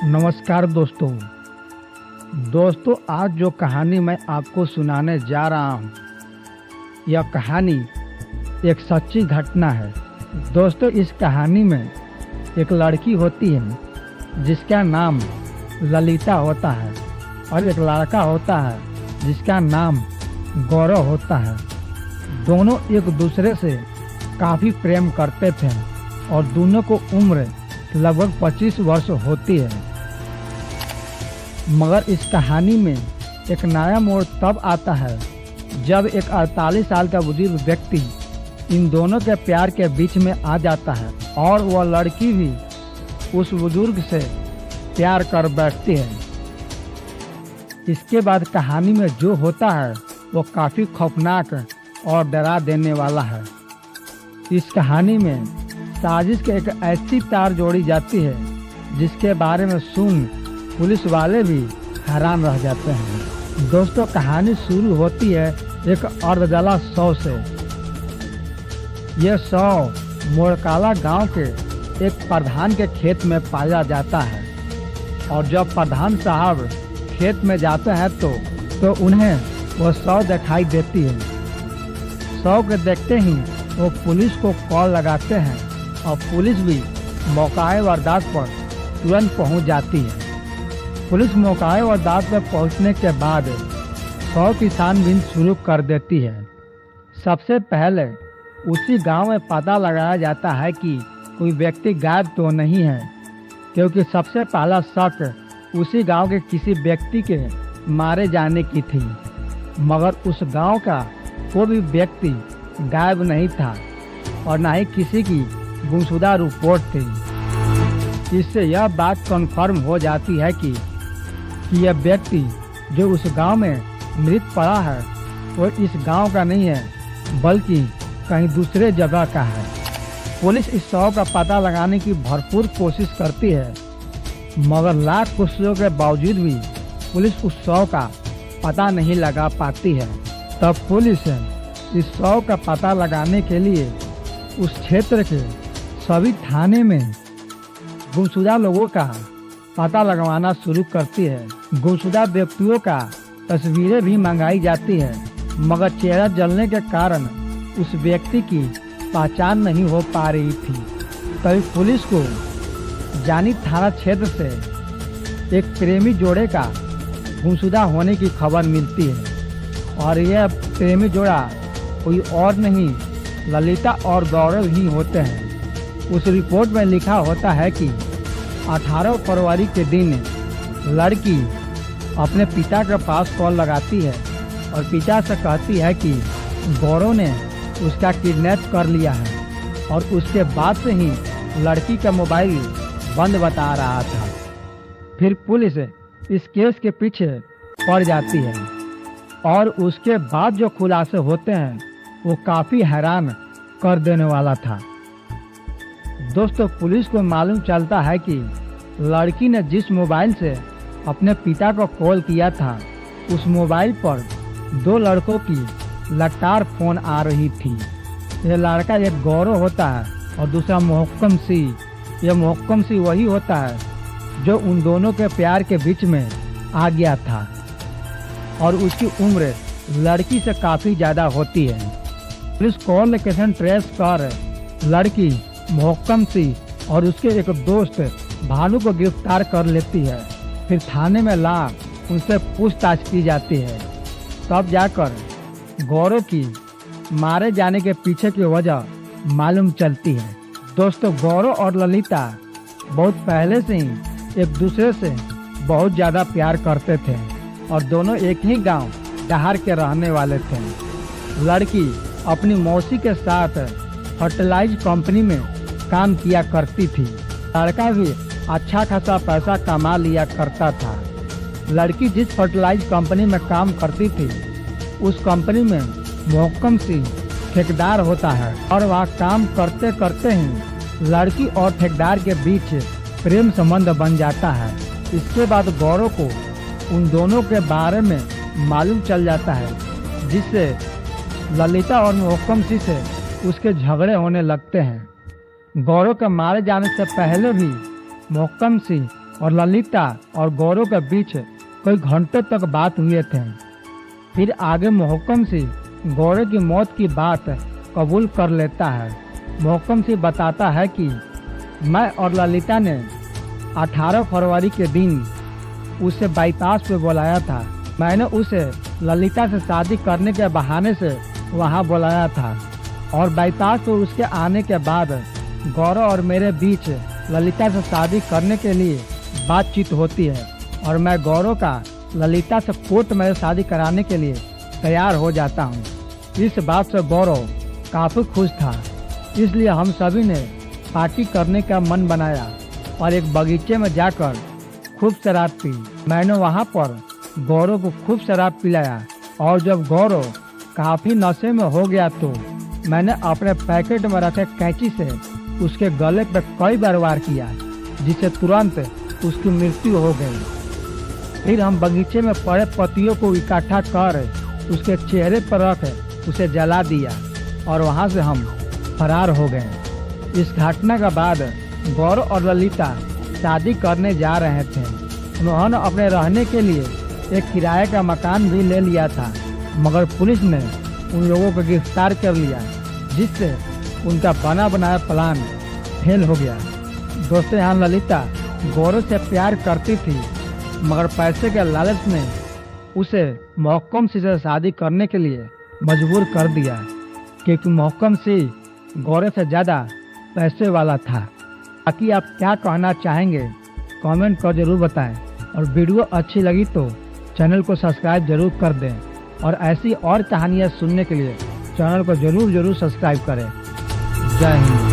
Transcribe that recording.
नमस्कार दोस्तों, आज जो कहानी मैं आपको सुनाने जा रहा हूँ, यह कहानी एक सच्ची घटना है। दोस्तों, इस कहानी में एक लड़की होती है जिसका नाम ललिता होता है और एक लड़का होता है जिसका नाम गौरव होता है। दोनों एक दूसरे से काफ़ी प्रेम करते थे और दोनों को उम्र लगभग 25 वर्ष होती है। मगर इस कहानी में एक नया मोड़ तब आता है जब एक 48 साल का बुजुर्ग व्यक्ति इन दोनों के प्यार के बीच में आ जाता है और वह लड़की भी उस बुजुर्ग से प्यार कर बैठती है। इसके बाद कहानी में जो होता है वो काफ़ी खौफनाक और डरा देने वाला है। इस कहानी में साजिश के एक ऐसी तार जोड़ी जाती है जिसके बारे में सुन पुलिस वाले भी हैरान रह जाते हैं। दोस्तों, कहानी शुरू होती है एक अर्धजला शव से। यह शव मोरकाला गांव के एक प्रधान के खेत में पाया जाता है और जब प्रधान साहब खेत में जाते हैं तो उन्हें वह शव दिखाई देती है। शव के देखते ही वो पुलिस को कॉल लगाते हैं और पुलिस भी मौकाए वारदात पर तुरंत पहुंच जाती है। पुलिस मौकाए वारदात पर पहुंचने के बाद शव की छानबीन शुरू कर देती है। सबसे पहले उसी गांव में पता लगाया जाता है कि कोई व्यक्ति गायब तो नहीं है, क्योंकि सबसे पहला शक उसी गांव के किसी व्यक्ति के मारे जाने की थी। मगर उस गांव का कोई भी व्यक्ति गायब नहीं था और न ही किसी की गुमशुदा रिपोर्ट थी। इससे यह बात कन्फर्म हो जाती है कि यह व्यक्ति जो उस गांव में मृत पड़ा है वो इस गांव का नहीं है बल्कि कहीं दूसरे जगह का है। पुलिस इस शव का पता लगाने की भरपूर कोशिश करती है, मगर लाख कोशिशों के बावजूद भी पुलिस उस शव का पता नहीं लगा पाती है। तब पुलिस इस शव का पता लगाने के लिए उस क्षेत्र के सभी थाने में गुमशुदा लोगों का पता लगवाना शुरू करती है। गुमशुदा व्यक्तियों का तस्वीरें भी मंगाई जाती है, मगर चेहरा जलने के कारण उस व्यक्ति की पहचान नहीं हो पा रही थी। तभी पुलिस को जानी थाना क्षेत्र से एक प्रेमी जोड़े का गुमशुदा होने की खबर मिलती है और यह प्रेमी जोड़ा कोई और नहीं ललिता और गौरव ही होते हैं। उस रिपोर्ट में लिखा होता है कि 18 फरवरी के दिन लड़की अपने पिता के पास कॉल लगाती है और पिता से कहती है कि गौरव ने उसका किडनैप कर लिया है और उसके बाद से ही लड़की का मोबाइल बंद बता रहा था। फिर पुलिस इस केस के पीछे पड़ जाती है और उसके बाद जो खुलासे होते हैं वो काफ़ी हैरान कर देने वाला था। दोस्तों, पुलिस को मालूम चलता है कि लड़की ने जिस मोबाइल से अपने पिता को कॉल किया था उस मोबाइल पर 2 लड़कों की लगातार फोन आ रही थी। यह लड़का एक गौरव होता है और दूसरा मोहक्कम सिंह। यह मोहक्कम सिंह वही होता है जो उन दोनों के प्यार के बीच में आ गया था और उसकी उम्र लड़की से काफ़ी ज़्यादा होती है। पुलिस कॉल लोकेशन ट्रेस कर लड़की मोहक्कम सिंह और उसके एक दोस्त भानु को गिरफ्तार कर लेती है। फिर थाने में ला उनसे पूछताछ की जाती है। तब जाकर गौरव की मारे जाने के पीछे की वजह मालूम चलती है। दोस्तों, गौरव और ललिता बहुत पहले से ही एक दूसरे से बहुत ज़्यादा प्यार करते थे और दोनों एक ही गांव डहार के रहने वाले थे। लड़की अपनी मौसी के साथ फर्टिलाइज कंपनी में काम किया करती थी। लड़का भी अच्छा खासा पैसा कमा लिया करता था। लड़की जिस फर्टिलाइज कंपनी में काम करती थी उस कंपनी में मोहक्कम सिंह ठेकेदार होता है और वहाँ काम करते करते ही लड़की और ठेकेदार के बीच प्रेम संबंध बन जाता है। इसके बाद गौरव को उन दोनों के बारे में मालूम चल जाता है, जिससे ललिता और मोहक्कम सिंह से उसके झगड़े होने लगते हैं। गौरव के मारे जाने से पहले भी मोहक्कम सिंह और ललिता और गौरव के बीच कई घंटों तक बात हुए थे। फिर आगे मोहकम सिंह गौरव की मौत की बात कबूल कर लेता है। मोहकम सिंह बताता है कि मैं और ललिता ने 18 फरवरी के दिन उसे बाईपास पे बुलाया था। मैंने उसे ललिता से शादी करने के बहाने से वहाँ बुलाया था और बाईपास पर उसके आने के बाद गौरव और मेरे बीच ललिता से शादी करने के लिए बातचीत होती है और मैं गौरव का ललिता से कोर्ट में शादी कराने के लिए तैयार हो जाता हूँ। इस बात से गौरव काफ़ी खुश था, इसलिए हम सभी ने पार्टी करने का मन बनाया और एक बगीचे में जाकर खूब शराब पी। मैंने वहाँ पर गौरव को खूब शराब पिलाया और जब गौरव काफ़ी नशे में हो गया तो मैंने अपने पैकेट में रखे कैंची से उसके गले पर कई बार वार किया, जिससे तुरंत उसकी मृत्यु हो गई। फिर हम बगीचे में पड़े पत्तियों को इकट्ठा कर उसके चेहरे पर रख उसे जला दिया और वहाँ से हम फरार हो गए। इस घटना के बाद गौरव और ललिता शादी करने जा रहे थे। उन्होंने अपने रहने के लिए एक किराए का मकान भी ले लिया था, मगर पुलिस ने उन लोगों को गिरफ्तार कर लिया, जिससे उनका बना बनाया प्लान फेल हो गया। दोस्तों, यहाँ ललिता गौरव से प्यार करती थी, मगर पैसे के लालच ने उसे मोहकम सिंह से शादी करने के लिए मजबूर कर दिया, क्योंकि मोहकम सिंह गौरव से ज़्यादा पैसे वाला था। बाकी आप क्या कहना चाहेंगे कमेंट कर जरूर बताएं और वीडियो अच्छी लगी तो चैनल को सब्सक्राइब जरूर कर दें और ऐसी और कहानियाँ सुनने के लिए चैनल को जरूर सब्सक्राइब करें। जय हिंद।